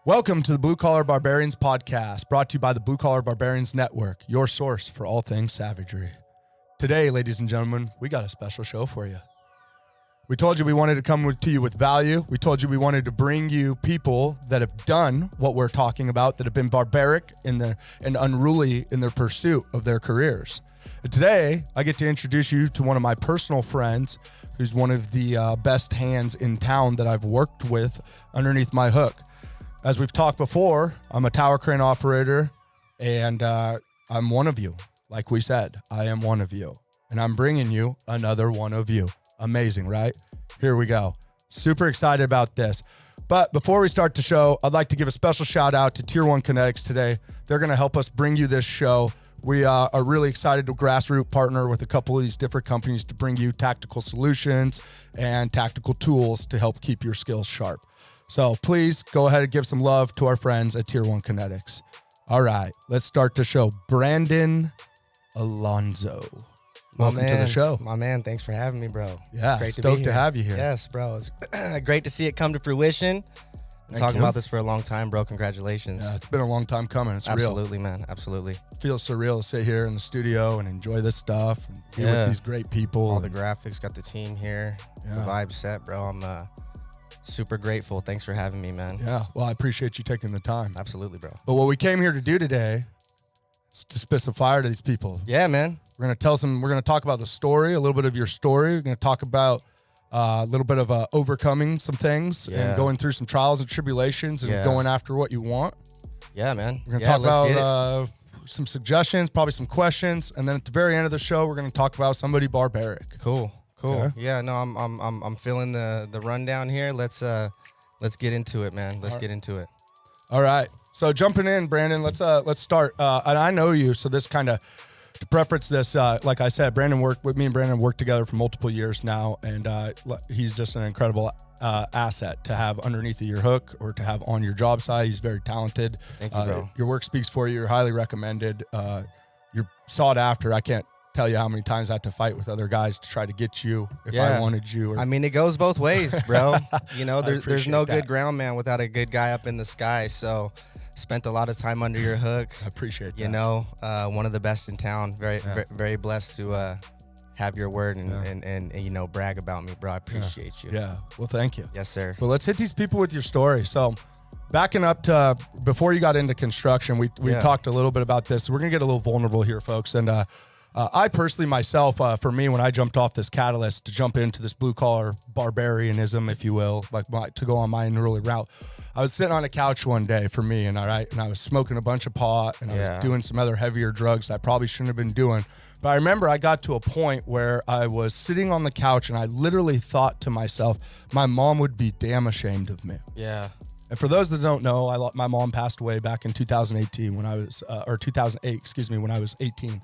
Welcome to the Blue Collar Barbarians podcast, brought to you by the Blue Collar Barbarians Network, your source for all things savagery. Today, ladies and gentlemen, we got a special show for you. We told you we wanted to come to you with value. We told you we wanted to bring you people that have done what we're talking about, that have been barbaric and unruly in their pursuit of their careers. And today, I get to introduce you to one of my personal friends, who's one of the best hands in town that I've worked with underneath my hook. As we've talked before, I'm a tower crane operator, and I'm one of you. Like we said, I am one of you, and I'm bringing you another one of you. Amazing, right? Here we go. Super excited about this. But before we start the show, I'd like to give a special shout out to Tier 1 Kinetics today. They're going to help us bring you this show. We are really excited to grassroots partner with a couple of these different companies to bring you tactical solutions and tactical tools to help keep your skills sharp. So please go ahead and give some love to our friends at Tier 1 Kinetics. All right, let's start the show. Brandon Alonzo. Welcome to the show. My man, thanks for having me, bro. Yeah, it's great stoked to have you here. Yes, bro. It's great to see it come to fruition. Been talking about this for a long time, bro. Congratulations. Yeah, it's been a long time coming. It's Absolutely, man. Absolutely. It feels surreal to sit here in the studio and enjoy this stuff and be with these great people. All the graphics, got the team here. Yeah. The vibe set, bro. I'm super grateful. Thanks for having me, man. Yeah, well, I appreciate you taking the time. Absolutely, bro. But what we came here to do today is to spit some fire to these people. Yeah, man. We're going to talk about the story, a little bit of your story. We're going to talk about a little bit of overcoming some things and going through some trials and tribulations and going after what you want. Yeah, man. We're going to talk about some suggestions, probably some questions, and then at the very end of the show, we're going to talk about somebody barbaric. Cool. Yeah, no, I'm feeling the rundown here. Let's get into it, man. Let's get into it. All right. So jumping in, Brandon, let's start. And I know you, so this kind of to preference this, like I said, Brandon worked together for multiple years now, and he's just an incredible asset to have underneath of your hook or to have on your job site. He's very talented. Thank you, bro. Your work speaks for you. You're highly recommended. You're sought after. I can't tell you how many times I had to fight with other guys to try to get you if I wanted you. I mean, it goes both ways, bro. You know, there's no good ground man without a good guy up in the sky. So spent a lot of time under your hook. I appreciate that. You know, one of the best in town. Very blessed to have your word and you know, brag about me, bro. I appreciate you. Yeah. Well, thank you. Yes, sir. Well, let's hit these people with your story. So backing up to before you got into construction, we talked a little bit about this. We're going to get a little vulnerable here, folks. And I personally, myself, for me, when I jumped off this catalyst to jump into this blue collar barbarianism, if you will, to go on my unruly route, I was sitting on a couch one day for me, and I was smoking a bunch of pot, and I was doing some other heavier drugs I probably shouldn't have been doing. But I remember I got to a point where I was sitting on the couch, and I literally thought to myself, my mom would be damn ashamed of me. Yeah. And for those that don't know, my mom passed away back in 2018 when I was, or 2008, excuse me, when I was 18.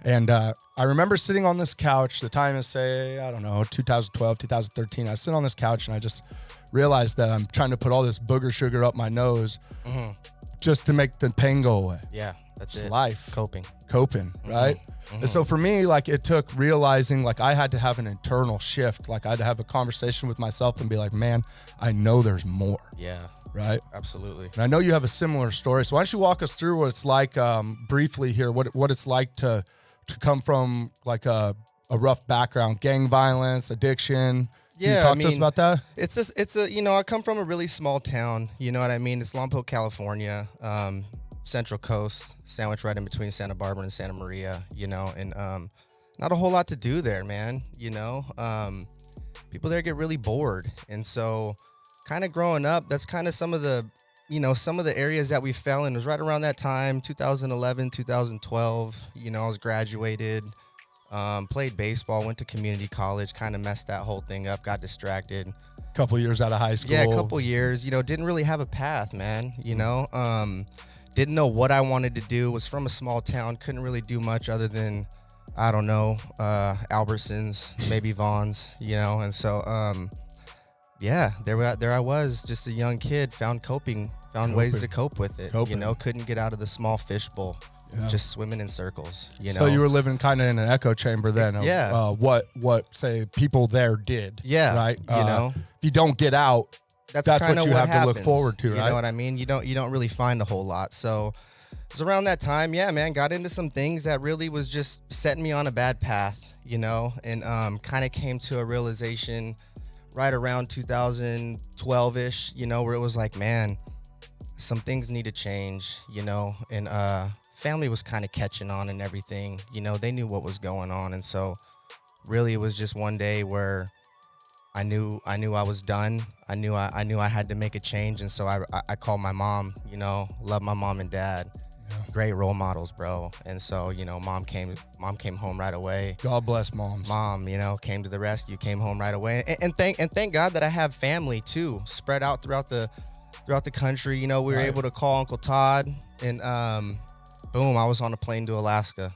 And I remember sitting on this couch, the time is, say, I don't know, 2012, 2013. I was sitting on this couch and I just realized that I'm trying to put all this booger sugar up my nose just to make the pain go away. Yeah, that's it. Life. Coping, right? And so for me, like, it took realizing, like, I had to have an internal shift. Like, I had to have a conversation with myself and be like, man, I know there's more. Yeah. Right? Absolutely. And I know you have a similar story. So why don't you walk us through what it's like briefly here, what it's like to come from like a rough background, gang violence, addiction. Yeah. Can you talk to us about that? It's a, you know, I come from a really small town, you know what I mean? It's Lompoc, California, Central Coast, sandwiched right in between Santa Barbara and Santa Maria, you know, and not a whole lot to do there, man. You know, people there get really bored. And so kind of growing up, that's kind of some of the areas that we fell in. It was right around that time, 2011, 2012. You know, I was graduated, played baseball, went to community college, kind of messed that whole thing up, got distracted. Couple years out of high school. Yeah, a couple years. You know, didn't really have a path, man. You know, didn't know what I wanted to do. Was from a small town, couldn't really do much other than, I don't know, Albertsons, maybe Vaughn's. You know, and so. Yeah, there I was, just a young kid, found ways to cope with it. You know, couldn't get out of the small fishbowl, just swimming in circles. You know, so you were living kind of in an echo chamber then. Of, what say people there did. Yeah, right. You know, if you don't get out, that's kind what of you what have happens, to look forward to, right? You know what I mean? You don't really find a whole lot. So it's around that time, yeah, man, got into some things that really was just setting me on a bad path, you know, and kind of came to a realization right around 2012-ish, you know, where it was like, man, some things need to change, you know, and family was kind of catching on and everything, you know, they knew what was going on. And so really it was just one day where I knew I was done. I knew I had to make a change. And so I called my mom, you know, love my mom and dad. Yeah. Great role models, bro. And so, you know, mom came home right away. God bless moms. Mom, you know, came to the rescue, came home right away. And thank God that I have family too, spread out throughout the country. You know, we were able to call Uncle Todd, and boom, I was on a plane to Alaska.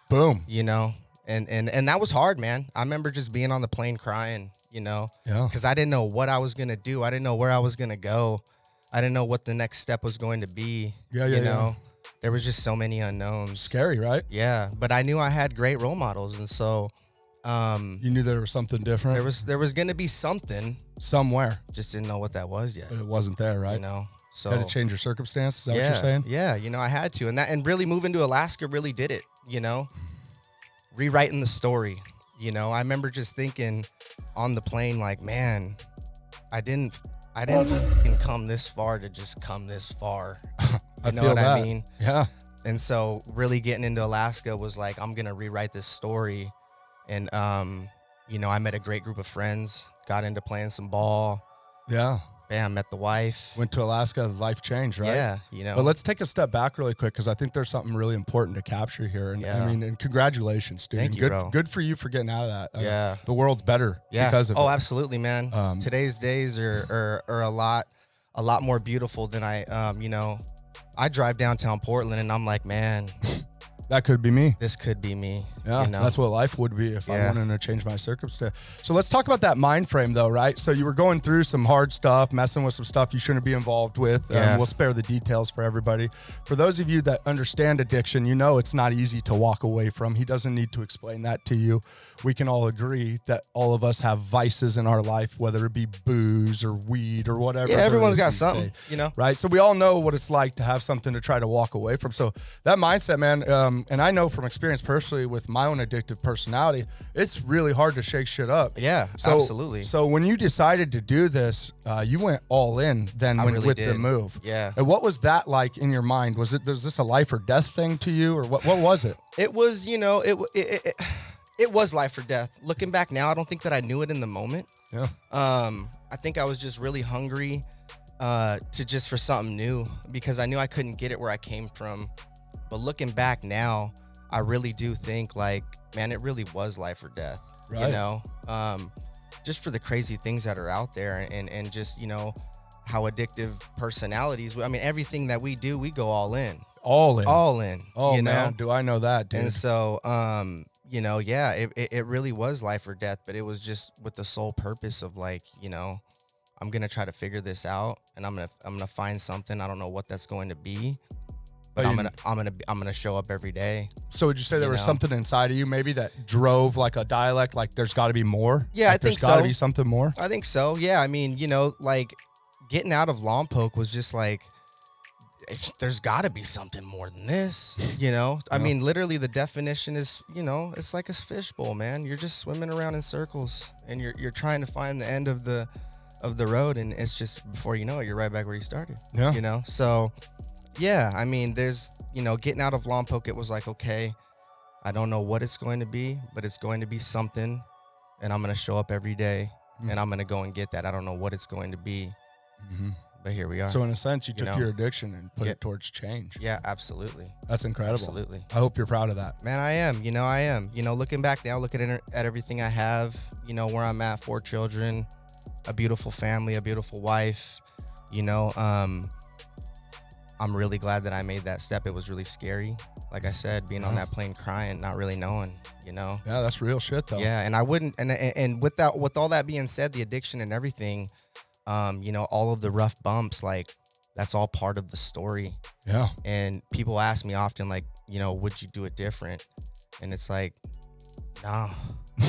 Boom. You know, and that was hard, man. I remember just being on the plane crying, you know, because I didn't know what I was gonna do. I didn't know where I was gonna go. I didn't know what the next step was going to be. You know, there was just so many unknowns. Scary, right? Yeah, but I knew I had great role models, and so you knew there was something different. There was gonna be something somewhere. Just didn't know what that was yet. But it wasn't there, right? You know, so had to change your circumstances. Is that what you're saying? Yeah, you know, I had to, and really moving to Alaska really did it. You know, rewriting the story. You know, I remember just thinking on the plane, like, man, I didn't fucking come this far to just come this far. You know what I mean? Yeah. And so really getting into Alaska was like, I'm going to rewrite this story. And, you know, I met a great group of friends, got into playing some ball. Yeah. Bam, met the wife. Went to Alaska, life changed, right? Yeah, you know. But let's take a step back really quick, because I think there's something really important to capture here. And I mean, and congratulations, dude. Thank you, bro. Good for you for getting out of that. Yeah. The world's better because of it. Oh, absolutely, man. Today's days are a lot more beautiful than you know, I drive downtown Portland and I'm like, man, that could be me. This could be me. Yeah, you know? That's what life would be if I wanted to change my circumstance. So let's talk about that mind frame, though, right? So you were going through some hard stuff, messing with some stuff you shouldn't be involved with. We'll spare the details for everybody. For those of you that understand addiction, you know it's not easy to walk away from. He doesn't need to explain that to you. We can all agree that all of us have vices in our life, whether it be booze or weed or whatever. Yeah, everyone's got something, you know? Right? So we all know what it's like to have something to try to walk away from. So that mindset, man, and I know from experience personally with my own addictive personality, it's really hard to shake shit up. Yeah, absolutely. So when you decided to do this, you went all in then with the move. Yeah. And what was that like in your mind? Was this a life or death thing to you, or what was it? It was, you know, it was life or death. Looking back now, I don't think that I knew it in the moment. Yeah. I think I was just really hungry for something new, because I knew I couldn't get it where I came from. But looking back now, I really do think, like, man, it really was life or death. Right. You know, just for the crazy things that are out there, and just, you know, how addictive personalities. I mean, everything that we do, we go all in. All in. Oh, you man, know? do I know that, dude. And so, you know, yeah, it really was life or death, but it was just with the sole purpose of, like, you know, I'm going to try to figure this out, and I'm going to find something. I don't know what that's going to be. But I'm gonna show up every day. So would you say there was something inside of you maybe that drove like a dialect, like there's got to be more? Yeah, like I think so. There's got to be something more? I think so. Yeah, I mean, you know, like getting out of Lompoc was just like, there's got to be something more than this, you know? I mean, literally the definition is, you know, it's like a fishbowl, man. You're just swimming around in circles, and you're trying to find the end of the road, and it's just, before you know it, you're right back where you started. Yeah. You know? So yeah, I mean, there's, you know, getting out of Lompoc, it was like, okay, I don't know what it's going to be, but it's going to be something, and I'm going to show up every day, and I'm going to go and get that. I don't know what it's going to be, but here we are. So in a sense, you took your addiction and put it towards change. Yeah, absolutely. That's incredible. Absolutely. I hope you're proud of that. Man, I am. You know, I am. You know, looking back now, looking at everything I have, you know, where I'm at, 4 children, a beautiful family, a beautiful wife, you know, I'm really glad that I made that step. It was really scary. Like I said, being on that plane crying, not really knowing, you know? Yeah, that's real shit though. Yeah, and I wouldn't, and with all that being said, the addiction and everything, you know, all of the rough bumps, like, that's all part of the story. Yeah. And people ask me often, like, you know, would you do it different? And it's like, nah.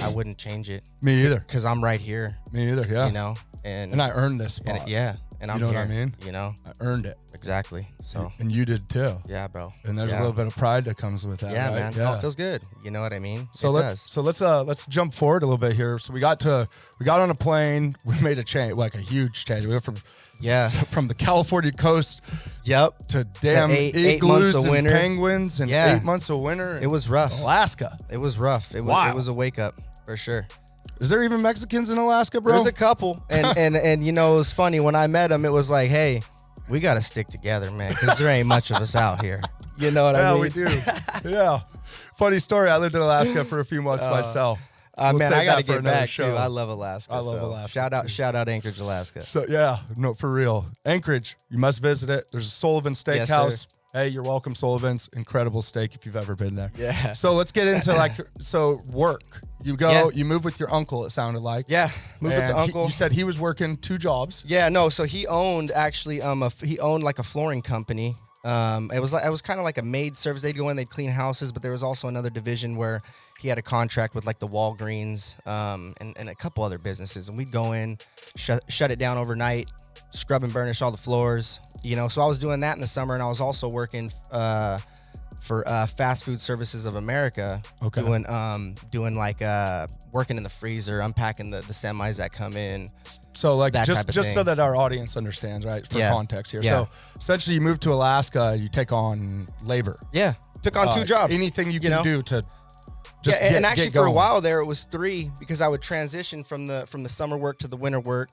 I wouldn't change it. Me either. Because I'm right here. Me either. Yeah. You know, and I earned this spot. And I'm you know here. what I mean? You know, I earned it. exactly. So And you did too. yeah, bro. And there's a little bit of pride that comes with that. Yeah, right? man. Yeah. No, it feels good. You know what I mean? So let's jump forward a little bit here. So we got on a plane. We made a change, like a huge change. We went from the California coast. Yep. To damn eight months igloos of and winter. penguins and 8 months of winter. It was rough. Alaska. It was rough. It was a wake up for sure. Is there even Mexicans in Alaska, bro? There's a couple, and you know, it was funny when I met them. It was like, hey, we got to stick together, man, because there ain't much of us out here. You know what I mean? Yeah, we do. Yeah. Funny story. I lived in Alaska for a few months myself. Man, I got to get back too. I love Alaska. I love Alaska. Shout out Anchorage, Alaska. So yeah, no, for real. Anchorage, you must visit it. There's a Sullivan Steakhouse. Yes, hey, you're welcome, Sullivan's. Incredible steak if you've ever been there. Yeah. So let's get into work. You you move with your uncle, it sounded like. Yeah, moved with the uncle. You said he was working 2 jobs. Yeah, no, so he owned he owned like a flooring company. It was kind of like a maid service. They'd go in, they'd clean houses, but there was also another division where he had a contract with like the Walgreens and a couple other businesses, and we'd go in, shut it down overnight, scrub and burnish all the floors, you know. So I was doing that in the summer, and I was also working for Fast Food Services of America, doing like working in the freezer, unpacking the semis that come in. So like just thing. so that our audience understands, right? For context here. Yeah. So essentially you move to Alaska, you take on labor. Yeah. Took on 2 jobs. Anything you can do to just and actually get for a going. while there it was 3 because I would transition from the summer work to the winter work.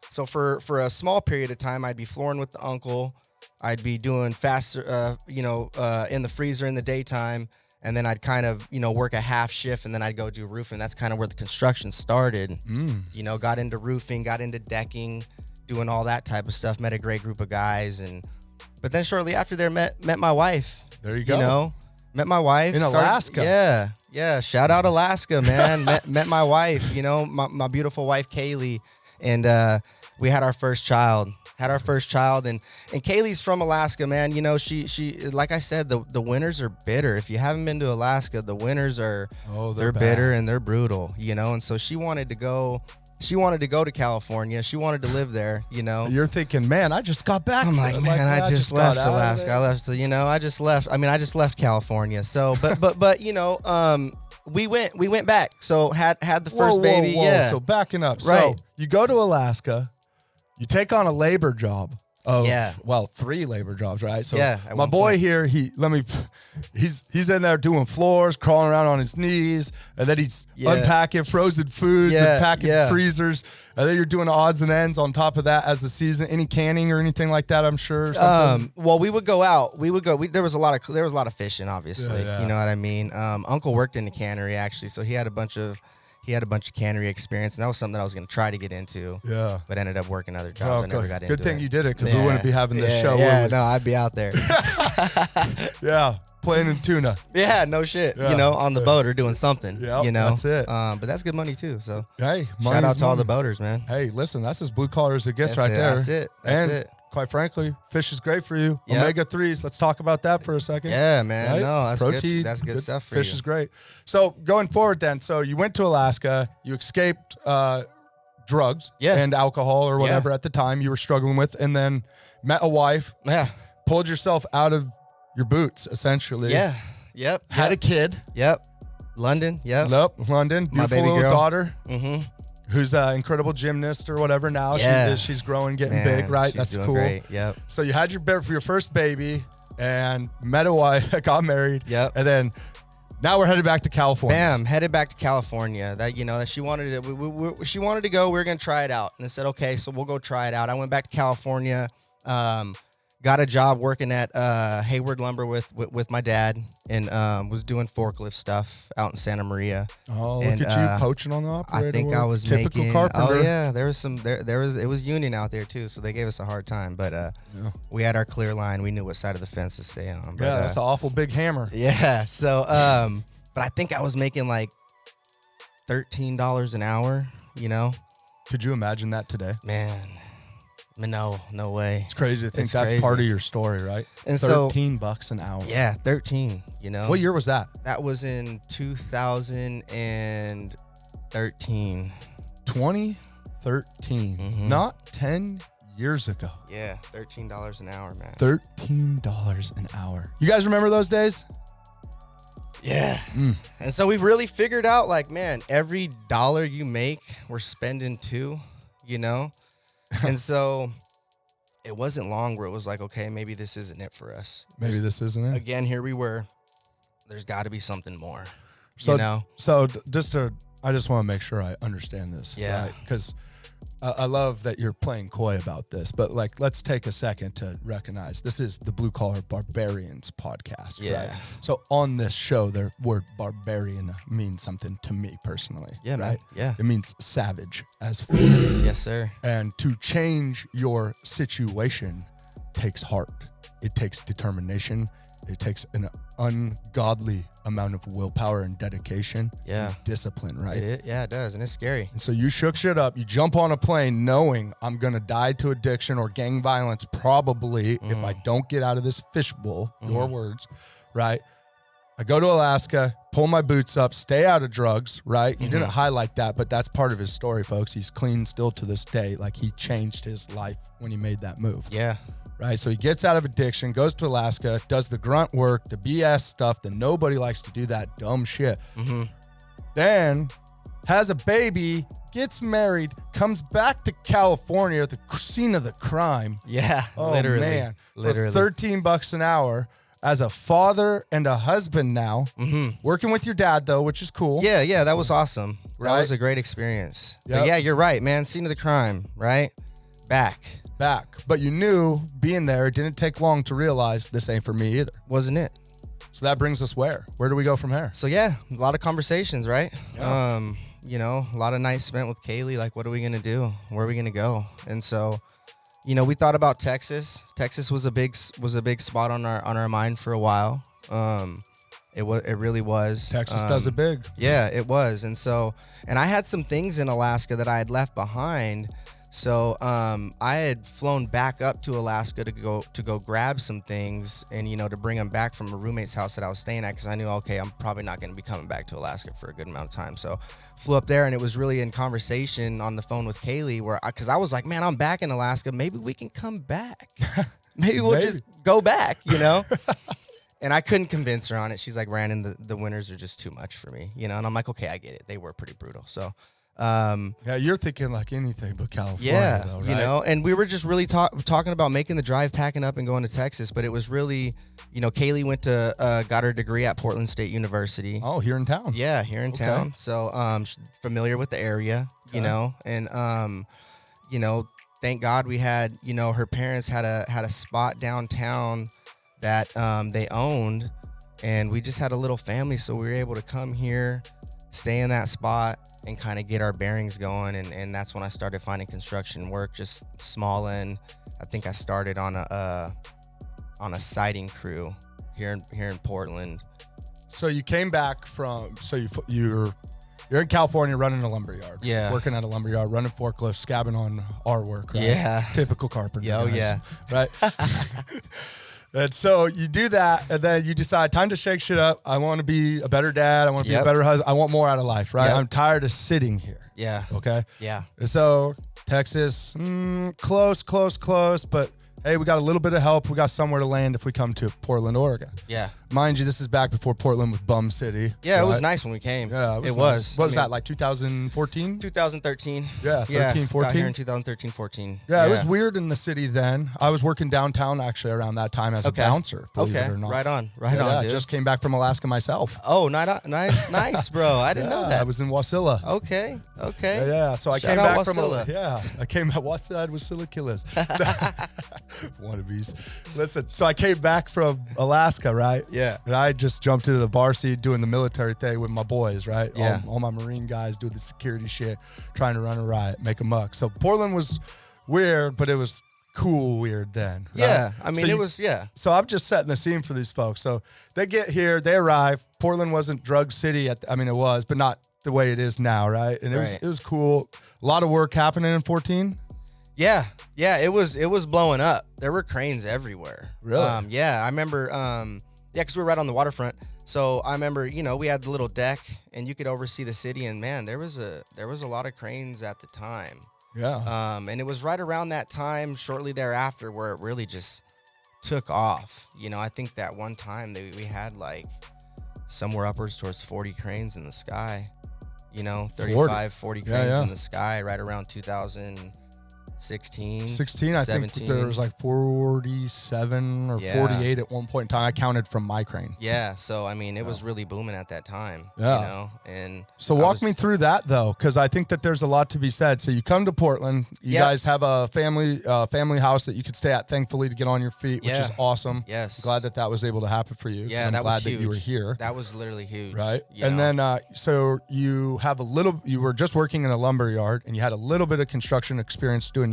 So for a small period of time I'd be flooring with the uncle. I'd be doing faster, in the freezer in the daytime, and then I'd kind of, work a half shift, and then I'd go do roofing. That's kind of where the construction started. Got into roofing, got into decking, doing all that type of stuff. Met a great group of guys, but then shortly after there met my wife. There you go. Met my wife in Alaska. Yeah. Shout out Alaska, man. met my wife. My beautiful wife Kaylee, and we had our first child. And Kaylee's from Alaska, man. She like I said, the winters are bitter. If you haven't been to Alaska, the winters are they're bitter and they're brutal, and so she wanted to go to California. She wanted to live there, You're thinking, man, I just got back. I'm like, man, I just left Alaska. I just left. I just left California. So, but we went back. So had the first baby. Whoa. Yeah. So backing up. Right. So you go to Alaska. You take on a labor job of 3 labor jobs, right? So my boy here, he's in there doing floors, crawling around on his knees, and then he's unpacking frozen foods and packing freezers, and then you're doing odds and ends on top of that as the season. Any canning or anything like that, I'm sure. Well, we would go out. There was a lot of fishing, obviously. Yeah. You know what I mean? Uncle worked in the cannery actually, so he had a bunch of cannery experience, and that was something that I was going to try to get into. Yeah. But ended up working other jobs. I never got into it. Good thing you did it, because we wouldn't be having this show. Yeah, no, I'd be out there. Yeah, playing in tuna. Yeah, no shit. Yeah. On the boat or doing something. Yeah, that's it. But that's good money too. So hey, shout out to all the boaters, man. Hey, listen, that's as blue collar as it gets right there. That's it. That's it. Quite frankly, fish is great for you. Yep. Omega-3s. Let's talk about that for a second. Yeah, man. Right? No, that's protein. Good. That's good stuff for fish you. Fish is great. So going forward, then, so you went to Alaska. You escaped drugs and alcohol or whatever at the time you were struggling with, and then met a wife. Yeah. Pulled yourself out of your boots, essentially. Yeah. Yep. Had a kid. Yep. London. Yep. Nope. London. Beautiful My baby little girl. daughter. Mm-hmm. Who's an incredible gymnast or whatever now. Yeah. She's growing, getting big, right? She's That's doing cool. Great. Yep. So you had your first baby and met a wife, got married. Yep. And then now we're headed back to California. Bam, headed back to California. That she wanted to. She wanted to go. We were gonna try it out, and I said, okay, so we'll go try it out. I went back to California. Got a job working at Hayward Lumber with my dad, and was doing forklift stuff out in Santa Maria. Oh, look at you poaching on the operator. I think I was typical making. carpenter. Oh yeah, it was union out there too, so they gave us a hard time. But we had our clear line. We knew what side of the fence to stay on. But, that's an awful big hammer. Yeah. So, but I think I was making like $13 an hour. Could you imagine that today? Man. No way. It's crazy. I think that's crazy. part of your story, right? And $13 an hour. Yeah, 13. What year was that? That was in 2000 and 2013. 2013. Not 10 years ago. Yeah, $13 an hour, man. $13 an hour. You guys remember those days? Yeah. And so we've really figured out, like, man, every dollar you make, we're spending too, you know? And so it wasn't long where it was like, okay, maybe this isn't it for us. Maybe this isn't it. Again, here we were. There's got to be something more, So, you know? I just want to make sure I understand this. Yeah. Right? Because I love that you're playing coy about this, but like, let's take a second to recognize this is the Blue Collar Barbarians podcast. Yeah. Right? So on this show, the word barbarian means something to me personally. Yeah, man. Right? Yeah. It means savage as fuck. Yes, sir. And to change your situation takes heart. It takes determination. It takes an ungodly amount of willpower and dedication. Yeah. And discipline, right? It does. And it's scary. And so you shook shit up. You jump on a plane knowing I'm going to die to addiction or gang violence probably if I don't get out of this fishbowl, your words, right? I go to Alaska, pull my boots up, stay out of drugs, right? You didn't highlight that, but that's part of his story, folks. He's clean still to this day. Like, he changed his life when he made that move. Yeah. Right? So he gets out of addiction, goes to Alaska, does the grunt work, the BS stuff that nobody likes to do, that dumb shit. Then has a baby, gets married, comes back to California at the scene of the crime. Yeah. Oh, literally. man. Literally. For $13 an hour as a father and a husband now. Working with your dad, though, which is cool. Yeah, that was awesome. Right? That was a great experience. Yep. But yeah, you're right, man. Scene of the crime, right? Back. But you knew being there, it didn't take long to realize this ain't for me either. Wasn't it? So that brings us where? Where do we go from here? So yeah, a lot of conversations, right? Yeah. You know, a lot of nights spent with Kaylee. Like, what are we gonna do? Where are we gonna go? And so, you know, we thought about Texas. Texas was a big spot on our mind for a while. It really was. Texas does it big. Yeah, it was. And so, and I had some things in Alaska that I had left behind. So I had flown back up to Alaska to go grab some things and, you know, to bring them back from a roommate's house that I was staying at, because I knew, okay, I'm probably not going to be coming back to Alaska for a good amount of time. So flew up there, and it was really in conversation on the phone with Kaylee because I was like, man, I'm back in Alaska. Maybe we can come back. Maybe we'll just go back, you know? And I couldn't convince her on it. She's like, Brandon, the winters are just too much for me, you know? And I'm like, okay, I get it. They were pretty brutal. So yeah, you're thinking like anything but California, yeah, though, right? You know, and we were just really talking about making the drive, packing up, and going to Texas. But it was really, you know, Kaylee went to got her degree at Portland State University. Oh, here in town. Yeah, here in town. So she's familiar with the area, you know, and you know, thank God we had, you know, her parents had a spot downtown that they owned, and we just had a little family, so we were able to come here, stay in that spot, and kind of get our bearings going. And that's when I started finding construction work, just small end. I think I started on a siding crew here in Portland. So you came back from, you're in California running a lumberyard. Yeah. Working at a lumberyard, running forklifts, scabbing on our work, right? Yeah. Typical carpenter. Oh, guys, yeah. Right? And so you do that, and then you decide, time to shake shit up. I want to be a better dad. I want to be a better husband. I want more out of life, right? Yep. I'm tired of sitting here. Yeah. Okay? Yeah. So Texas, close, but hey, we got a little bit of help. We got somewhere to land if we come to Portland, Oregon. Yeah. Mind you, this is back before Portland was bum city. Yeah, right? It was nice when we came. Yeah, it was. Was. What was that, like 2014? 2013. Yeah, 13, 14? Got here in 2013, 14. Yeah, it was weird in the city then. I was working downtown actually around that time as a bouncer, believe it or not. Right on, yeah, dude. Just came back from Alaska myself. Oh, nice, bro. I didn't know that. I was in Wasilla. Okay. Yeah. So I Shout came out back Wasilla. I came at Wasilla, Wasilla Killers. Wannabes. Listen, so I came back from Alaska, right? Yeah. And I just jumped into the bar seat doing the military thing with my boys, right? Yeah. All my Marine guys doing the security shit, trying to run a riot, make a muck. So Portland was weird, but it was cool weird then. Right? Yeah. I mean, it was. So I'm just setting the scene for these folks. So they get here, they arrive. Portland wasn't drug city. It was, but not the way it is now, right? And it was cool. A lot of work happening in 14. Yeah, it was blowing up. There were cranes everywhere. Really? Yeah, I remember. Because we were right on the waterfront. So I remember, you know, we had the little deck, and you could oversee the city. And man, there was a lot of cranes at the time. Yeah. And it was right around that time, shortly thereafter, where it really just took off. You know, I think that one time we had like somewhere upwards towards 40 cranes in the sky. You know, 40 cranes in the sky right around 2016. 16, I 17. think there was like 47 or 48 at one point in time. I counted from my crane. Yeah, so I mean, it was really booming at that time. Yeah. You know, and so walk me through that though, because I think that there's a lot to be said. So you come to Portland. You guys have a family house that you could stay at, thankfully, to get on your feet, which is awesome. Yes, I'm glad that was able to happen for you. Yeah, I'm that glad was huge. that you were here. That was literally huge. Right, and then so you have you were just working in a lumber yard, and you had a little bit of construction experience doing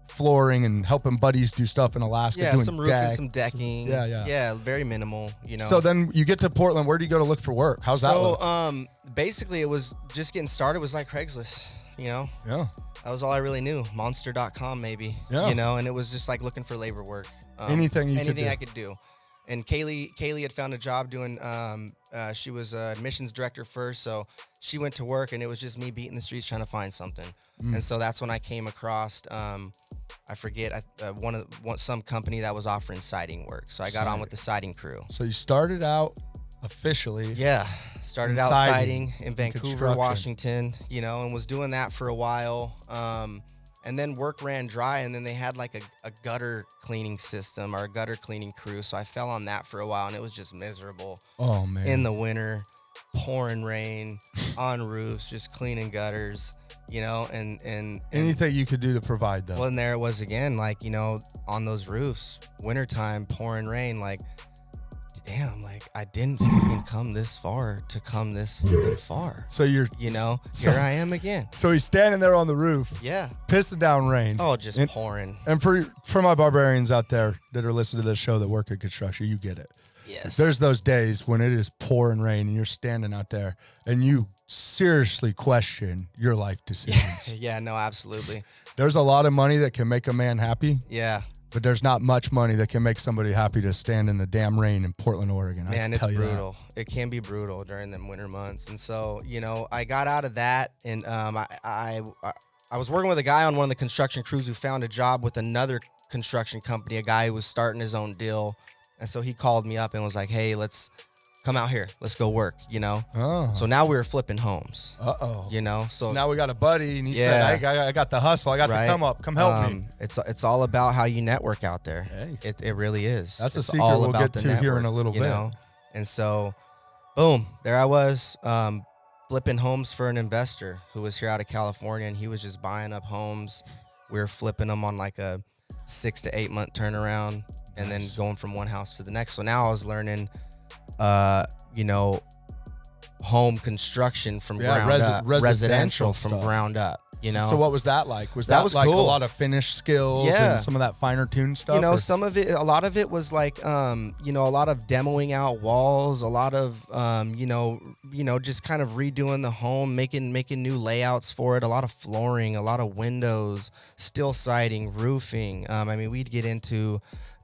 flooring and helping buddies do stuff in Alaska. Yeah, doing some roofing, some decking. Yeah, very minimal. You know. So then you get to Portland. Where do you go to look for work? How's that look? So basically, it was just getting started. It was like Craigslist. You know. Yeah. That was all I really knew. Monster.com maybe. Yeah. You know, and it was just like looking for labor work. Anything I could do. And Kaylee had found a job doing. She was admissions director first, so she went to work, and it was just me beating the streets trying to find something. And so that's when I came across. I forget some company that was offering siding work, so I got on with the siding crew. So you started out officially. Yeah, started out siding in Vancouver, Washington. You know, and was doing that for a while. And then work ran dry, and then they had like a gutter cleaning system or a gutter cleaning crew. So I fell on that for a while, and it was just miserable. Oh, man. In the winter, pouring rain, on roofs, just cleaning gutters, you know, and anything you could do to provide them. Well, and there it was again, like, you know, on those roofs, wintertime, pouring rain, like, damn, like, I didn't fucking come this far to come this fucking far. So here I am again. So he's standing there on the roof. Yeah. Pissing down rain. Oh, just pouring. And for my barbarians out there that are listening to this show that work in construction, you get it. Yes. There's those days when it is pouring rain and you're standing out there and you seriously question your life decisions. Yeah, no, absolutely. There's a lot of money that can make a man happy. Yeah. But there's not much money that can make somebody happy to stand in the damn rain in Portland, Oregon. Man, it's brutal. It can be brutal during them winter months. And so, you know, I got out of that, and I was working with a guy on one of the construction crews who found a job with another construction company, a guy who was starting his own deal. And so he called me up and was like, hey, let's come out here. Let's go work, you know? Oh. So now we were flipping homes. Uh-oh. You know? So now we got a buddy, and he said, hey, I got the hustle. I got the come up. Come help me. It's all about how you network out there. Hey. It really is. That's a secret we'll get to here in a little bit. Know? And so, boom, there I was, flipping homes for an investor who was here out of California, and he was just buying up homes. We were flipping them on like a 6 to 8 month turnaround, and then going from one house to the next. So now I was learning, you know, home construction from ground up, residential from ground up, you know. So what was that like? Was that like cool. A lot of finish skills and some of that finer tune stuff? You know, a lot of it was like, you know, a lot of demoing out walls, a lot of, you know, just kind of redoing the home, making new layouts for it, a lot of flooring, a lot of windows, steel siding, roofing. I mean, we'd get into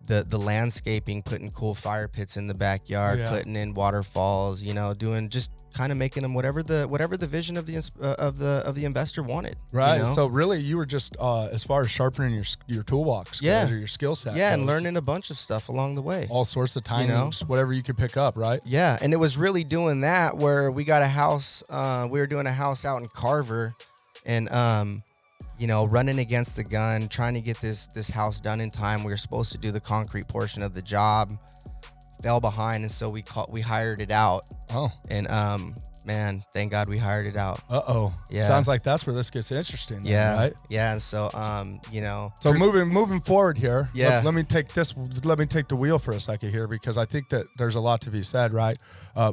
the landscaping, putting cool fire pits in the backyard, putting in waterfalls, you know, doing just kind of making them whatever the vision of the investor wanted. Right. You know? So really, you were just as far as sharpening your toolbox, or your skill set. Yeah, and learning a bunch of stuff along the way. All sorts of tiny, whatever you could pick up. Right. Yeah, and it was really doing that where we got a house. We were doing a house out in Carver, and you know, running against the gun, trying to get this house done in time. We were supposed to do the concrete portion of the job, fell behind, and so we hired it out. Oh. And man, thank God we hired it out. Uh-oh. Yeah. Sounds like that's where this gets interesting. Then, yeah. Right? Yeah. And so you know. So moving forward here. Yeah. Let me take the wheel for a second here, because I think that there's a lot to be said, right?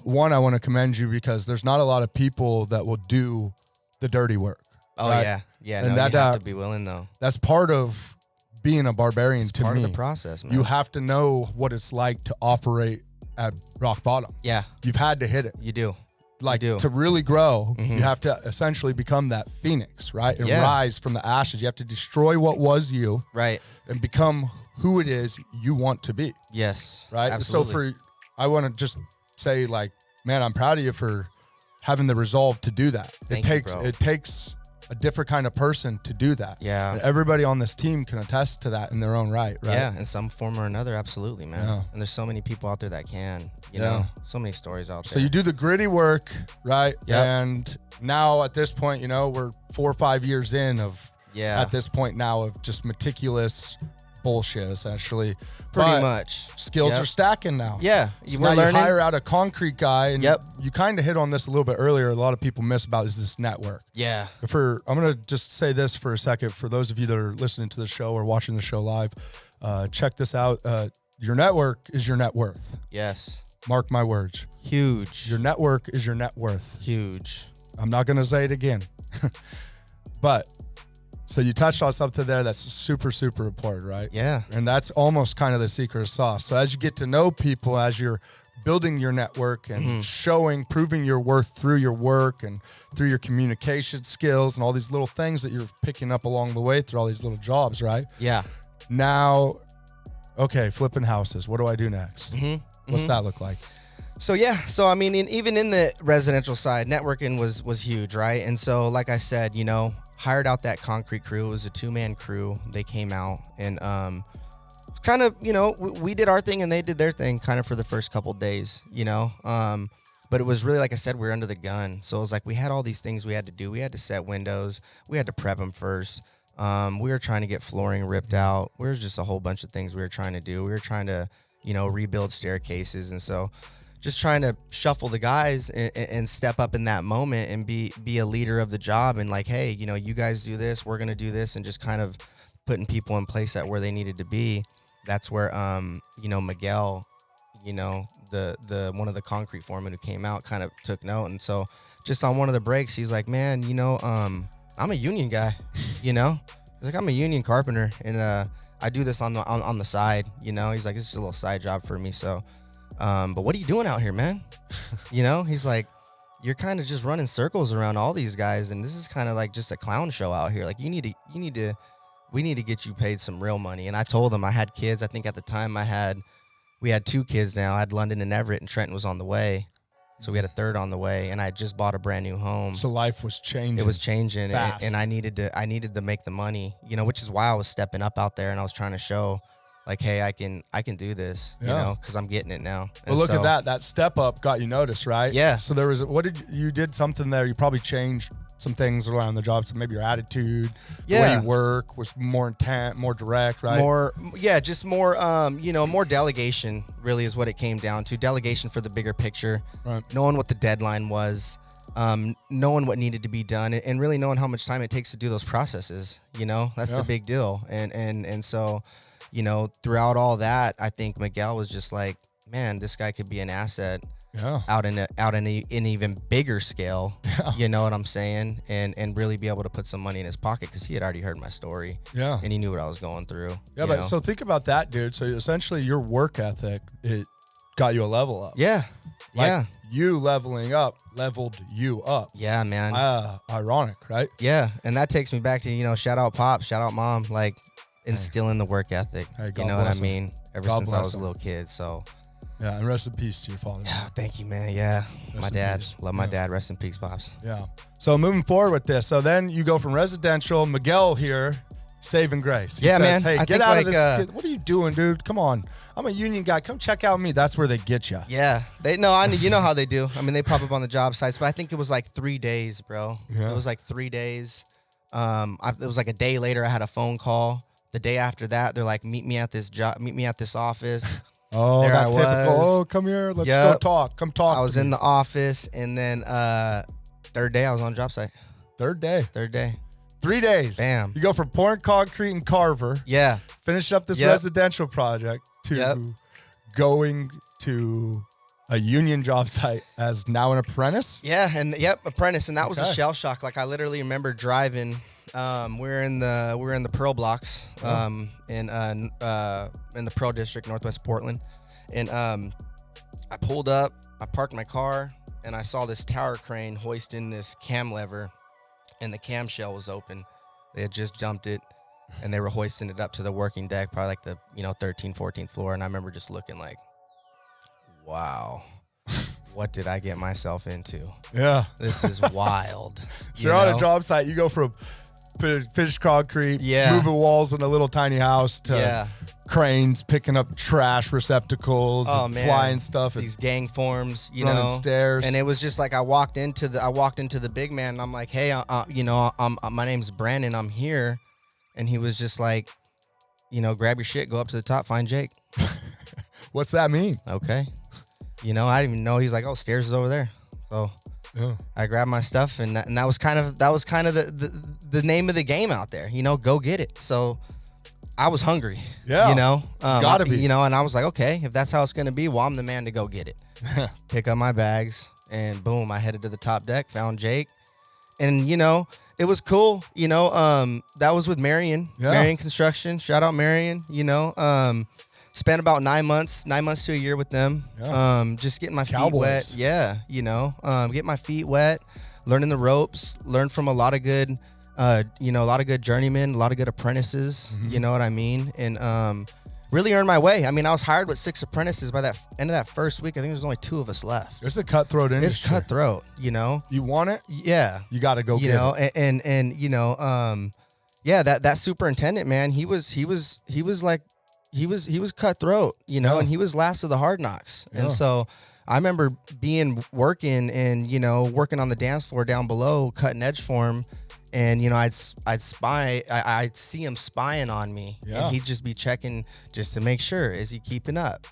One, I want to commend you because there's not a lot of people that will do the dirty work. Oh, right? yeah. Yeah, and you have to be willing, though. That's part of being a barbarian to me. Part of the process, man. You have to know what it's like to operate at rock bottom. Yeah. You've had to hit it. You do. Like, to really grow, you have to essentially become that phoenix, right? And rise from the ashes. You have to destroy what was you. Right. And become who it is you want to be. Yes. Right? Absolutely. So I want to just say, like, man, I'm proud of you for having the resolve to do that. Thank you, bro. It takes a different kind of person to do that. Yeah. And everybody on this team can attest to that in their own right? Yeah, in some form or another, absolutely, man. Yeah. And there's so many people out there that can, you know, so many stories out there. So you do the gritty work, right? Yep. And now at this point, you know, we're 4 or 5 years in of, at this point now, of just meticulous bullshit, essentially. Pretty But much. skills are stacking now. Yeah. So We're now learning. you hire out a concrete guy, and Yep. you kind of hit on this a little bit earlier. A lot of people miss about is this network. Yeah. I'm going to just say this for a second for those of you that are listening to the show or watching the show live. Check this out. Your network is your net worth. Yes. Mark my words. Huge. Your network is your net worth. Huge. I'm not going to say it again. But so you touched on something there that's super, super important, right? Yeah. And that's almost kind of the secret sauce. So as you get to know people, as you're building your network and proving your worth through your work and through your communication skills and all these little things that you're picking up along the way through all these little jobs, right? Yeah. Now, okay, flipping houses. What do I do next? What's that look like? So I mean, even in the residential side, networking was huge, right? And so, like I said, you know, hired out that concrete crew. It was a 2-man crew. They came out and kind of, you know, we did our thing and they did their thing kind of for the first couple days, you know. But it was really, like I said, we were under the gun. So it was like we had all these things we had to do. We had to set windows. We had to prep them first. We were trying to get flooring ripped out. There was just a whole bunch of things we were trying to do. We were trying to, you know, rebuild staircases. And so just trying to shuffle the guys and step up in that moment and be a leader of the job and like, hey, you know, you guys do this, we're going to do this, and just kind of putting people in place at where they needed to be. That's where, you know, Miguel, you know, the one of the concrete foremen who came out kind of took note. And so just on one of the breaks, he's like, man, you know, I'm a union guy, you know, he's like, I'm a union carpenter and I do this on the side, you know. He's like, it's just a little side job for me. So, but what are you doing out here, man? You know, he's like, you're kind of just running circles around all these guys, and this is kind of like just a clown show out here. Like, we need to get you paid some real money. And I told him I had kids. I think at the time we had 2 kids now. I had London and Everett, and Trenton was on the way. So we had a third on the way, and I had just bought a brand new home. So life was changing. It was changing, fast. and I needed to make the money, you know, which is why I was stepping up out there, and I was trying to show, like, hey, I can do this, you know, because I'm getting it now. Well, look at that step up got you noticed, right? Yeah. So there was, you did something there. You probably changed some things around the job. So maybe your attitude, the way you work was more intent, more direct, right? Just more, you know, more delegation really is what it came down to. Delegation for the bigger picture, Right. Knowing what the deadline was, knowing what needed to be done, and really knowing how much time it takes to do those processes, you know, that's the big deal. And so, you know, throughout all that, I think Miguel was just like, man, this guy could be an asset out in an even bigger scale. You know what I'm saying? And really be able to put some money in his pocket because he had already heard my story. Yeah. And he knew what I was going through. Yeah, but so think about that, dude. So essentially your work ethic, it got you a level up. Yeah. Like you leveling up leveled you up. Yeah, man. Ironic, right? Yeah. And that takes me back to, you know, shout out Pops, shout out Mom, like instilling the work ethic. Hey, you know what I mean? Ever since I was a little kid. So yeah, and rest in peace to your father. Yeah, thank you, man. Yeah. My dad. Peace. Love my dad. Rest in peace, Pops. Yeah. So moving forward with this, so then you go from residential, Miguel here, saving grace. He says, man. Hey, I get think out of like, this. What are you doing, dude? Come on. I'm a union guy. Come check out me. That's where they get you. Yeah. You know how they do. I mean, they pop up on the job sites, but I think it was like 3 days, bro. Yeah. It was like 3 days. It was like a day later, I had a phone call. The day after that, they're like, meet me at this office. Oh, there that I typical. was. Oh, come here. Let's go talk. Come talk. I was in the office, and then third day, I was on the job site. Third day. 3 days. Bam. You go from pouring concrete and Carver. Yeah. Finish up this residential project to going to a union job site as now an apprentice. Yeah, and apprentice, and that was a shell shock. Like I literally remember driving. We're in the Pearl blocks, in the Pearl district, Northwest Portland, and I pulled up. I parked my car, and I saw this tower crane hoisting this cam lever, and the cam shell was open. They had just jumped it, and they were hoisting it up to the working deck, probably like the 13th, 14th floor. And I remember just looking like, wow, what did I get myself into? Yeah. This is wild. So you're on a job site. You go from finished concrete, moving walls in a little tiny house to cranes, picking up trash receptacles, and flying stuff. These gang forms, running stairs. And it was just like I walked into the big man, and I'm like, hey, my name's Brandon. I'm here. And he was just like, grab your shit, go up to the top, find Jake. What's that mean? Okay. I didn't even know. He's like, oh, stairs is over there. So I grabbed my stuff, and that was kind of the name of the game out there. Go get it. So I was hungry. Yeah. Gotta be. And I was like, okay, if that's how it's gonna be, well, I'm the man to go get it. Pick up my bags, and boom, I headed to the top deck, found Jake, and it was cool. That was with Marion. Marion Construction. Shout out Marion. Spent about 9 months to a year with them. Just getting my feet wet. Yeah, getting my feet wet, learning the ropes, learned from a lot of good, journeymen, a lot of good apprentices. Mm-hmm. You know what I mean? And really earned my way. I mean, I was hired with 6 apprentices. By that end of that first week, I think there's only 2 of us left. It's a cutthroat industry. It's cutthroat. You want it? Yeah. You got to go get it. That superintendent, man, he was cutthroat, and he was last of the hard knocks. And so I remember working on the dance floor down below, cutting edge for him. And, I'd see him spying on me, and he'd just be checking just to make sure, is he keeping up,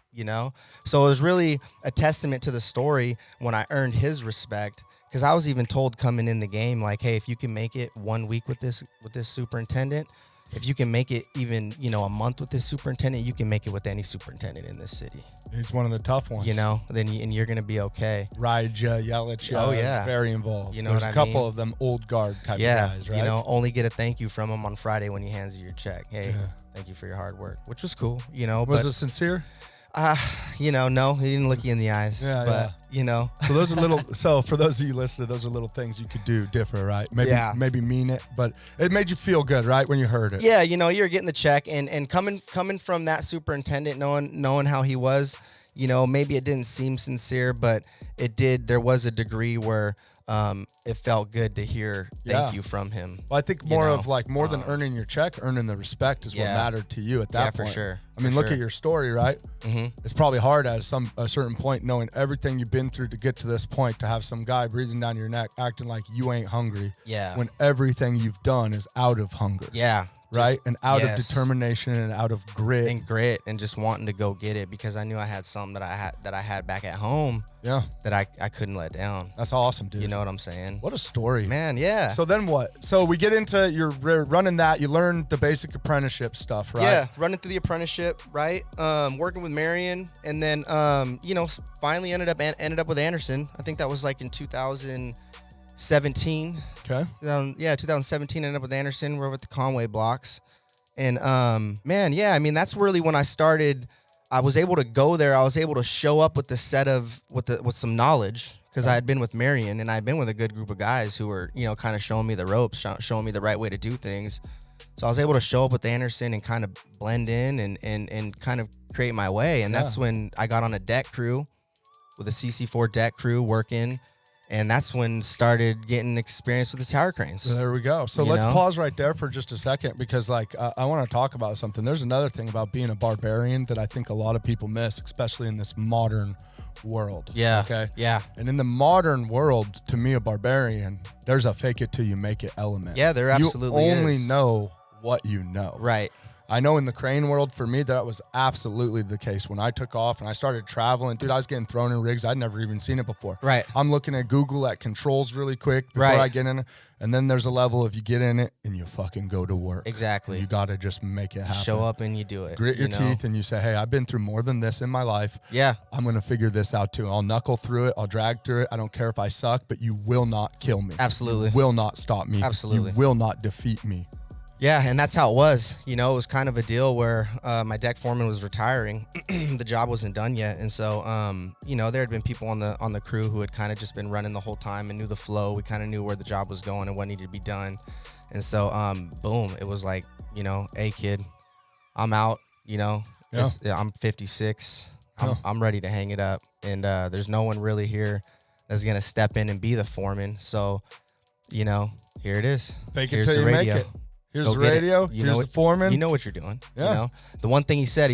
So it was really a testament to the story when I earned his respect, because I was even told coming in the game, like, hey, if you can make it 1 week with this superintendent, if you can make it even, a month with this superintendent, you can make it with any superintendent in this city. He's one of the tough ones. And you're going to be okay. Ride you, yell at you. Oh, yeah. Very involved. There's a couple of them old guard type of guys, right? Only get a thank you from him on Friday when he hands you your check. Hey, thank you for your hard work, which was cool, Was it sincere? No, he didn't look you in the eyes. So those are so for those of you listening, those are little things you could do different, right? Maybe mean it, but it made you feel good, right? When you heard it. Yeah, you're getting the check, and coming from that superintendent, knowing how he was, maybe it didn't seem sincere, but it did. There was a degree where it felt good to hear thank you from him. Well, I think more than earning your check, earning the respect is what mattered to you at that point. For sure. I mean, look at your story, right? Mm-hmm. It's probably hard at a certain point, knowing everything you've been through to get to this point, to have some guy breathing down your neck, acting like you ain't hungry. Yeah. When everything you've done is out of hunger. Yeah. Right? And out of determination and out of grit. And just wanting to go get it, because I knew I had something that I had back at home. Yeah. That I couldn't let down. That's awesome, dude. You know what I'm saying? What a story. Man, yeah. So then what? So we get into, you're running that, you learn the basic apprenticeship stuff, right? Yeah, running through the apprenticeship, right? Working with Marion, and then finally ended up with Anderson. I think that was like in 2017. Okay. 2017, ended up with Anderson. We're over at the Conway blocks. And that's really when I started. I was able to go there. I was able to show up with with some knowledge, because I had been with Marion, and I had been with a good group of guys who were, kind of showing me the ropes, showing me the right way to do things. So I was able to show up with Anderson and kind of blend in and kind of create my way. And that's when I got on a deck crew with a CC4 deck crew working. And that's when started getting experience with the tower cranes. So there we go. So let's pause right there for just a second, because I want to talk about something. There's another thing about being a barbarian that I think a lot of people miss, especially in this modern world. Yeah. Okay. Yeah. And in the modern world, to me, a barbarian, there's a fake it till you make it element. Yeah, there absolutely You only is. know what you know. Right. I know in the crane world, for me, that was absolutely the case. When I took off and I started traveling, dude, I was getting thrown in rigs. I'd never even seen it before. Right. I'm looking at Google at controls really quick before I get in it. And then there's a level of you get in it and you fucking go to work. Exactly. You got to just make it happen. Show up and you do it. Grit your teeth and you say, hey, I've been through more than this in my life. Yeah. I'm going to figure this out too. I'll knuckle through it. I'll drag through it. I don't care if I suck, but you will not kill me. Absolutely. You will not stop me. Absolutely. You will not defeat me. Yeah, and that's how it was. It was kind of a deal where my deck foreman was retiring. The job wasn't done yet. And so, there had been people on the crew who had kind of just been running the whole time and knew the flow. We kind of knew where the job was going and what needed to be done. And so, boom, it was like, hey, kid, I'm out, I'm 56. I'm ready to hang it up. And there's no one really here that's going to step in and be the foreman. So, you know, here it is. Fake it Here's till the you make radio. it. Here's Go the get it. radio. You Here's know the foreman. You know what you're doing. Yeah. You know, the one thing he said,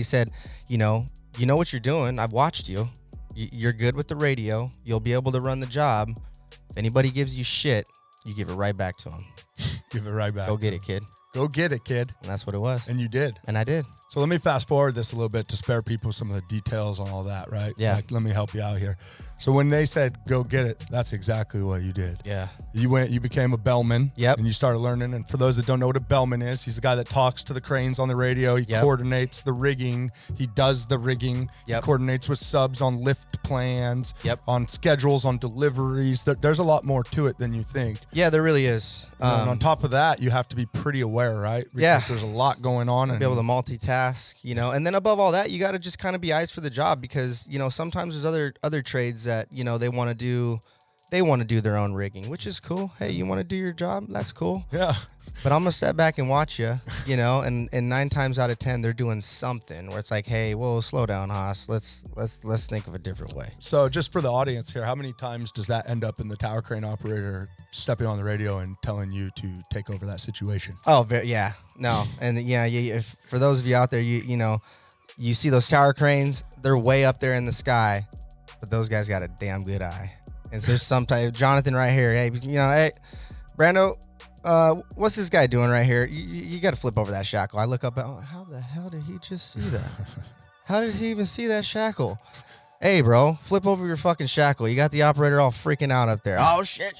you know what you're doing. I've watched you. You're good with the radio. You'll be able to run the job. If anybody gives you shit, you give it right back to them. Give it right back. Go get it, kid. Go get it, kid. And that's what it was. And you did. And I did. So let me fast forward this a little bit to spare people some of the details on all that, right? Yeah. Like, let me help you out here. So when they said, go get it, that's exactly what you did. Yeah. You became a bellman. Yep. And you started learning. And for those that don't know what a bellman is, he's the guy that talks to the cranes on the radio. He coordinates the rigging. He does the rigging. Yep. He coordinates with subs on lift plans, Yep. on schedules, on deliveries. There's a lot more to it than you think. Yeah, there really is. And on top of that, you have to be pretty aware, right? Because there's a lot going on. And be able to multitask, you know, and then above all that, you got to just kind of be eyes for the job because, you know, sometimes there's other trades that, you know, they want to do their own rigging, which is cool. Hey, you want to do your job? That's cool. Yeah. But I'm going to step back and watch you, you know, and 9 times out of 10, they're doing something where it's like, hey, whoa, slow down, Haas. Let's think of a different way. So just for the audience here, how many times does that end up in the tower crane operator stepping on the radio and telling you to take over that situation? Oh, yeah. No. And if, for those of you out there, you know, you see those tower cranes, they're way up there in the sky, but those guys got a damn good eye. And so sometimes Jonathan right here, hey, you know, hey, Brando, what's this guy doing right here? You got to flip over that shackle. I look up, how the hell did he just see that? How did he even see that shackle? Hey, bro, flip over your fucking shackle. You got the operator all freaking out up there. Oh, shit,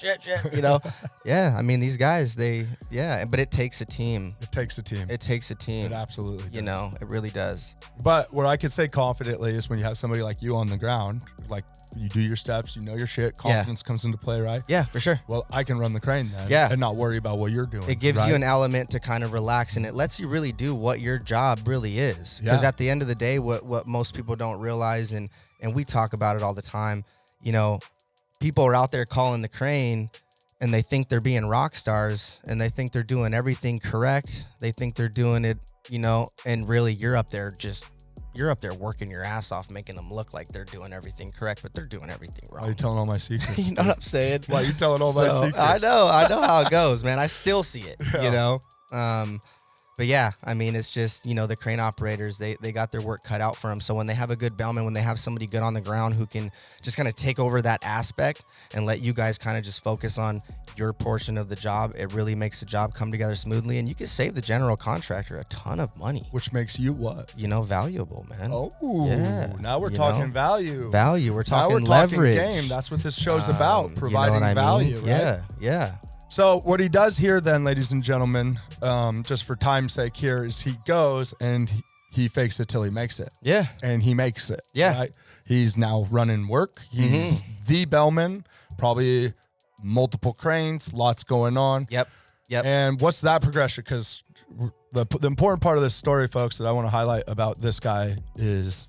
you know? Yeah, I mean, these guys, but it takes a team. It takes a team. It takes a team. It absolutely does. You know, it really does. But what I could say confidently is when you have somebody like you on the ground, like you do your steps, you know your shit, confidence comes into play, right? Yeah, for sure. Well, I can run the crane then and not worry about what you're doing. It gives right? you an element to kind of relax, and it lets you really do what your job really is. Because at the end of the day, what most people don't realize, and we talk about it all the time, you know, people are out there calling the crane and they think they're being rock stars and they think they're doing everything correct. They think they're doing it, you know, and really you're up there working your ass off, making them look like they're doing everything correct, but they're doing everything wrong. Why are you telling all my secrets? You know what I'm saying? Why are you telling all my secrets? I know how it goes, man. I still see it, you know? But yeah, I mean, it's just, you know, the crane operators, they got their work cut out for them. So when they have a good bellman, when they have somebody good on the ground who can just kind of take over that aspect and let you guys kind of just focus on your portion of the job, it really makes the job come together smoothly. And you can save the general contractor a ton of money. Which makes you what? You know, valuable, man. Oh, yeah. Now we're talking value. Value. We're talking now we're leverage. Talking game. That's what this show's about, providing you know value, I mean? right? Yeah. So what he does here then, ladies and gentlemen, just for time's sake here, is he goes and he fakes it till he makes it. Yeah. And he makes it. Yeah. Right? He's now running work. He's the bellman, probably multiple cranes, lots going on. Yep. And what's that progression? Because the important part of this story, folks, that I want to highlight about this guy is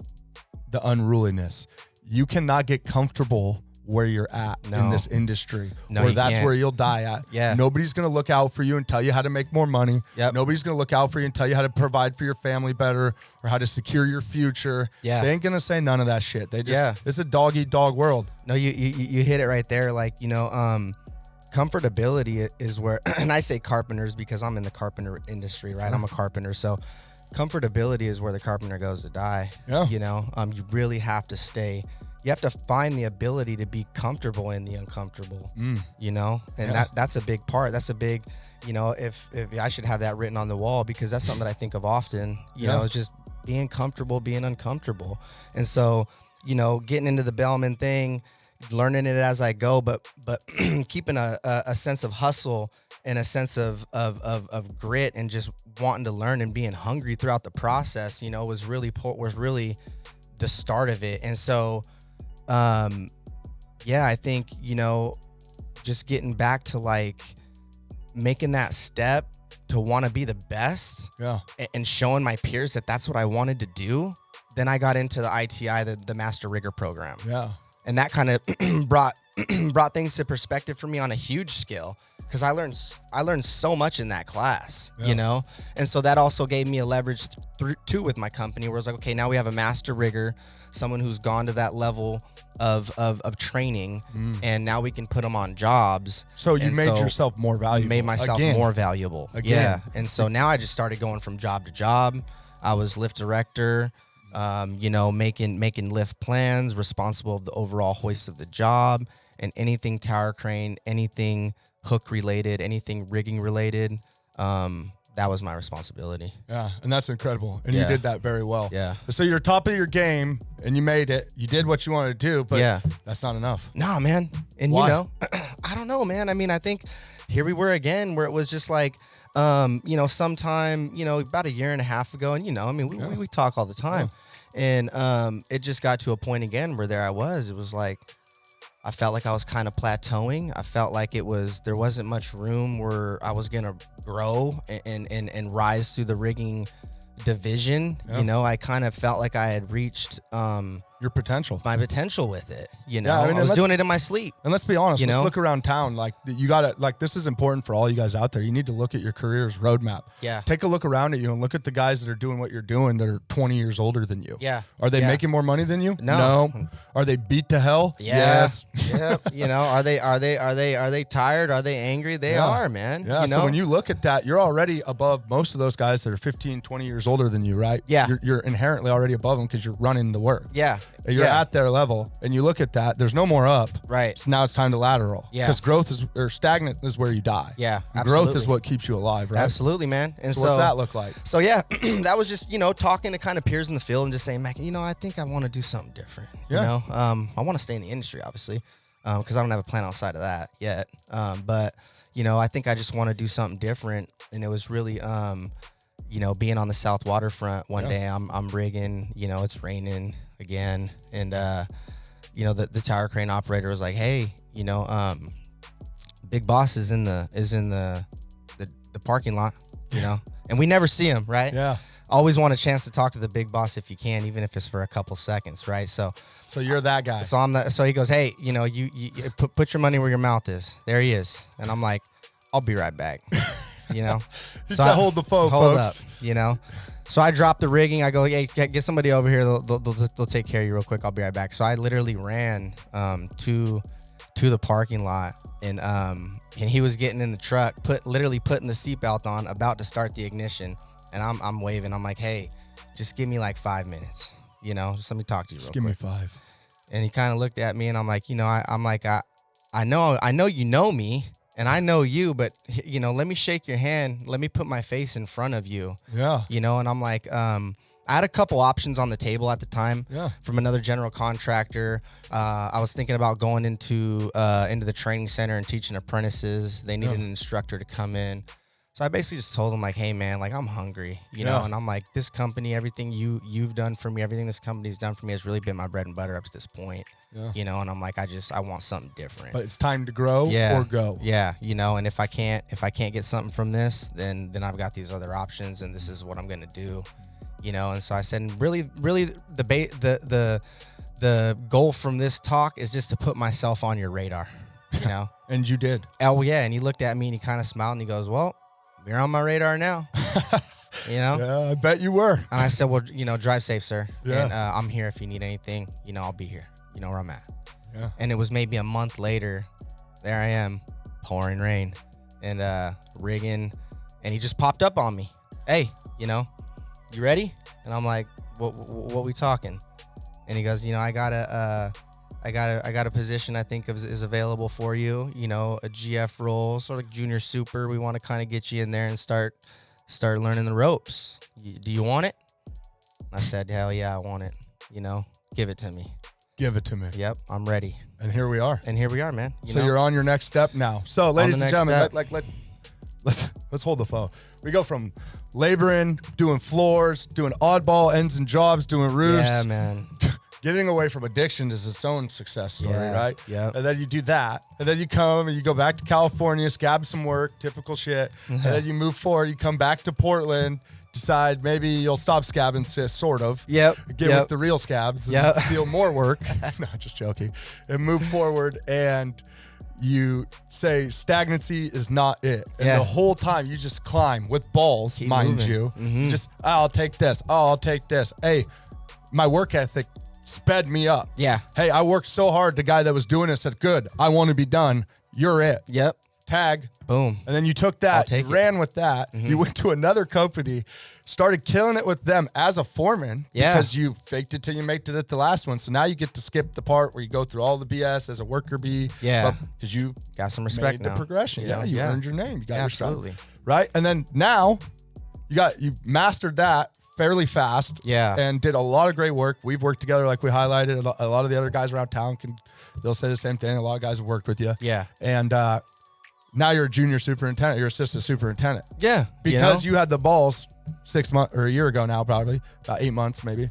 the unruliness. You cannot get comfortable where you're at in this industry, or that's where you'll die at. Yeah. Nobody's going to look out for you and tell you how to make more money. Yep. Nobody's going to look out for you and tell you how to provide for your family better or how to secure your future. Yeah. They ain't going to say none of that shit. They just, it's a dog eat dog world. No, you hit it right there. Like, you know, comfortability is where, and I say carpenters because I'm in the carpenter industry, right? I'm a carpenter. So comfortability is where the carpenter goes to die. Yeah. You know, you really have to stay. You have to find the ability to be comfortable in the uncomfortable, you know, and that's a big part. That's a big, you know, if I should have that written on the wall because that's something that I think of often, you know, it's just being comfortable, being uncomfortable. And so, you know, getting into the bellman thing, learning it as I go, but keeping a sense of hustle and a sense of grit and just wanting to learn and being hungry throughout the process, you know, was really the start of it. And so, I think, you know, just getting back to like making that step to want to be the best and showing my peers that that's what I wanted to do. Then I got into the ITI, the Master Rigger program. Yeah. And that kind of brought things to perspective for me on a huge scale. because I learned so much in that class, Yeah. you know, and so that also gave me a leverage too with my company, where it's like, okay, now we have a master rigger, someone who's gone to that level of training, and now we can put them on jobs. So you made yourself more valuable. Made myself more valuable. Again. Yeah, and so now I just started going from job to job. I was lift director. You know, making lift plans, responsible of the overall hoist of the job, and anything tower crane, anything hook related, anything rigging related. That was my responsibility. Yeah, and that's incredible. And you did that very well. Yeah. So you're top of your game, and you made it. You did what you wanted to do, but that's not enough. Nah, man. And Why? you know, I don't know, man. I mean, I think here we were again, where it was just like, you know, sometime, you know, about a year and a half ago, and you know, I mean, we talk all the time, and it just got to a point again where there I was. It was like, I felt like I was kind of plateauing. I felt like there wasn't much room where I was gonna grow and rise through the rigging division. You know, I kind of felt like I had reached Your potential. my potential with it. You know, Yeah, I mean, I was let's- doing it in my sleep. And let's be honest, You let's know? look around town. Like, you got to, like, this is important for all you guys out there. You need to look at your career's roadmap. Yeah. Take a look around at you and look at the guys that are doing what you're doing that are 20 years older than you. Yeah. Are they Yeah. making more money than you? No. Are they beat to hell? Yeah. Yes. Yep. You know, are they tired? Are they angry? They are, man. Yeah. You know? So when you look at that, you're already above most of those guys that are 15, 20 years older than you, right? Yeah. You're inherently already above them because you're running the work. Yeah. You're yeah. at their level, and you look at that. There's no more up. Right. So now it's time to lateral. Yeah. Because growth is stagnant is where you die. Yeah, And growth is absolutely. what keeps you alive, right? Absolutely, man. And So what's that look like? So yeah, that was just, you know, talking to kind of peers in the field and just saying, Mac, you know, I think I want to do something different. Yeah. You know, I want to stay in the industry, obviously, because I don't have a plan outside of that yet. But you know, I think I just want to do something different, and it was really, you know, being on the South Waterfront one day. I'm rigging, you know, it's raining again, and you know, the tower crane operator was like, hey, you know, Big Boss is in the parking lot, you know, and we never see him, right? Yeah. Always want a chance to talk to the big boss if you can, even if it's for a couple seconds, right? So you're that guy. so he goes, hey, you know, you put your money where your mouth is. There he is, and I'm like, I'll be right back, you know. He said, hold the phone, hold folks. up, you know. So I drop the rigging. I go, hey, get somebody over here. They'll take care of you real quick. I'll be right back. So I literally ran to the parking lot, and he was getting in the truck, literally putting the seatbelt on, about to start the ignition, and I'm waving. I'm like, hey, just give me like 5 minutes, you know, just let me talk to you real Just quick. give me 5. And he kind of looked at me, and I'm like, you know, I know you know me, and I know you, but you know, let me shake your hand. Let me put my face in front of you. Yeah. You know, and I'm like, I had a couple options on the table at the time from another general contractor. I was thinking about going into the training center and teaching apprentices. They needed an instructor to come in. So I basically just told them, like, hey, man, like, I'm hungry, you know, and I'm like, this company, everything you've done for me, everything this company's done for me has really been my bread and butter up to this point, you know, and I'm like, I want something different. But it's time to grow or go. Yeah, you know, and if I can't get something from this, then I've got these other options, and this is what I'm going to do, you know. And so I said, really the goal from this talk is just to put myself on your radar, you know. And you did. Oh, yeah. And he looked at me and he kind of smiled and he goes, well, you're on my radar now, you know? Yeah, I bet you were. And I said, well, you know, drive safe, sir. Yeah. And I'm here if you need anything, you know, I'll be here. You know where I'm at. Yeah. And it was maybe a month later, there I am, pouring rain and rigging. And he just popped up on me. Hey, you know, you ready? And I'm like, what we talking? And he goes, you know, I got a position I think is available for you, you know, a GF role, sort of junior super. We want to kind of get you in there and start learning the ropes. Do you want it? I said, hell yeah, I want it. You know, give it to me. Give it to me. Yep, I'm ready. And here we are. And here we are, man. So you're on your next step now. So, ladies and next gentlemen, step. let's hold the phone. We go from laboring, doing floors, doing oddball ends and jobs, doing roofs. Yeah, man. Getting away from addiction is its own success story, right? Yep. And then you do that. And then you come and you go back to California, scab some work, typical shit. And then you move forward, you come back to Portland, decide maybe you'll stop scabbing, sort of. Yep. Get with the real scabs and Yep. steal more work. No, just joking. And move forward. And you say stagnancy is not it. And Yeah. the whole time you just climb with balls, Keep mind moving. you. Mhm. Just, I'll take this. Oh, I'll take this. Hey, my work ethic sped me up. Yeah. Hey, I worked so hard. The guy that was doing it said, good, I want to be done. You're it. Yep. Tag. Boom. And then you took I'll that, take you it. ran with that. You went to another company, started killing it with them as a foreman Yeah. because you faked it till you made it at the last one. So now you get to skip the part where you go through all the BS as a worker bee. Yeah. Because you Got some respect made the now. progression. Yeah, you Yeah. earned your name. You got your stride. Absolutely. Right? And then now you mastered that fairly fast. Yeah. And did a lot of great work. We've worked together like we highlighted. A lot of the other guys around town they'll say the same thing. A lot of guys have worked with you. Yeah. And now you're a junior superintendent. You're assistant superintendent. Yeah. Because you had the balls 6 months or a year ago now, probably about 8 months, maybe,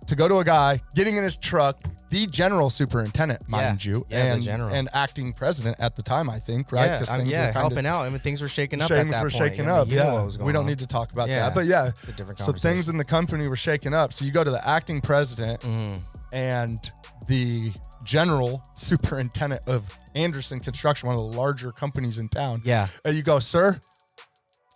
to go to a guy getting in his truck, the general superintendent, mind you, Yeah, the general. and acting president at the time, I think, right? Yeah, 'Cause things were kinda- helping out. I mean, things were shaking up at Things that were point. shaking You know, up. you knew Yeah, what was going we don't on. need to talk about Yeah. that, but yeah. It's a different So conversation. things in the company were shaking up. So you go to the acting president and the general superintendent of Anderson Construction, one of the larger companies in town. Yeah. And you go, sir,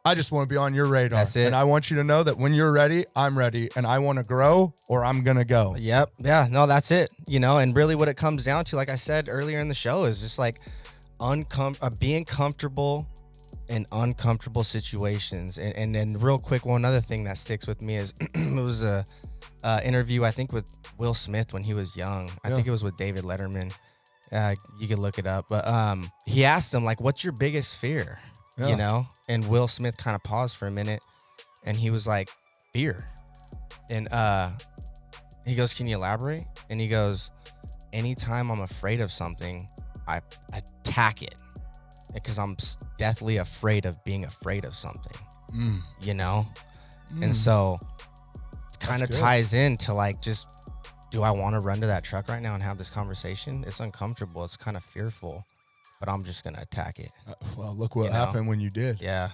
I just want to be on your radar. That's it. And I want you to know that when you're ready, I'm ready. And I want to grow or I'm going to go. Yep. Yeah. No, that's it. You know, and really what it comes down to, like I said earlier in the show, is just like being comfortable in uncomfortable situations. And then real quick, one other thing that sticks with me is it was a interview, I think, with Will Smith when he was young. I think it was with David Letterman. You could look it up. But he asked him, like, what's your biggest fear? Yeah. You know? And Will Smith kind of paused for a minute and he was like, fear. And he goes, can you elaborate? And he goes, anytime I'm afraid of something, I attack it because I'm deathly afraid of being afraid of something, you know? And so it kind of good. ties into like, just, do I want to run to that truck right now and have this conversation? It's uncomfortable. It's kind of fearful, but I'm just going to attack it. Well, look what You know? happened when you did. Yeah.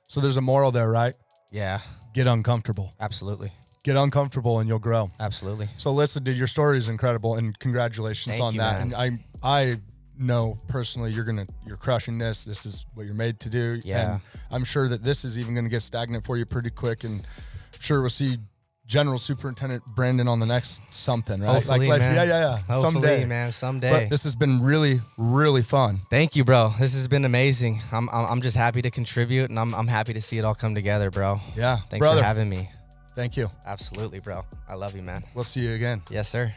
So there's a moral there, right? Yeah. Get uncomfortable. Absolutely. Get uncomfortable and you'll grow. Absolutely. So listen, dude, your story is incredible and congratulations Thank on you, that. man. And I know personally you're crushing this. This is what you're made to do. Yeah. And I'm sure that this is even going to get stagnant for you pretty quick. And I'm sure we'll see General Superintendent Brandon on the next something, right? Hopefully, man. Yeah. Hopefully, Someday. man. Someday. But this has been really, really fun. Thank you, bro. This has been amazing. I'm just happy to contribute, and I'm happy to see it all come together, bro. Yeah. Thanks brother. for having me. Thank you. Absolutely, bro. I love you, man. We'll see you again. Yes, sir.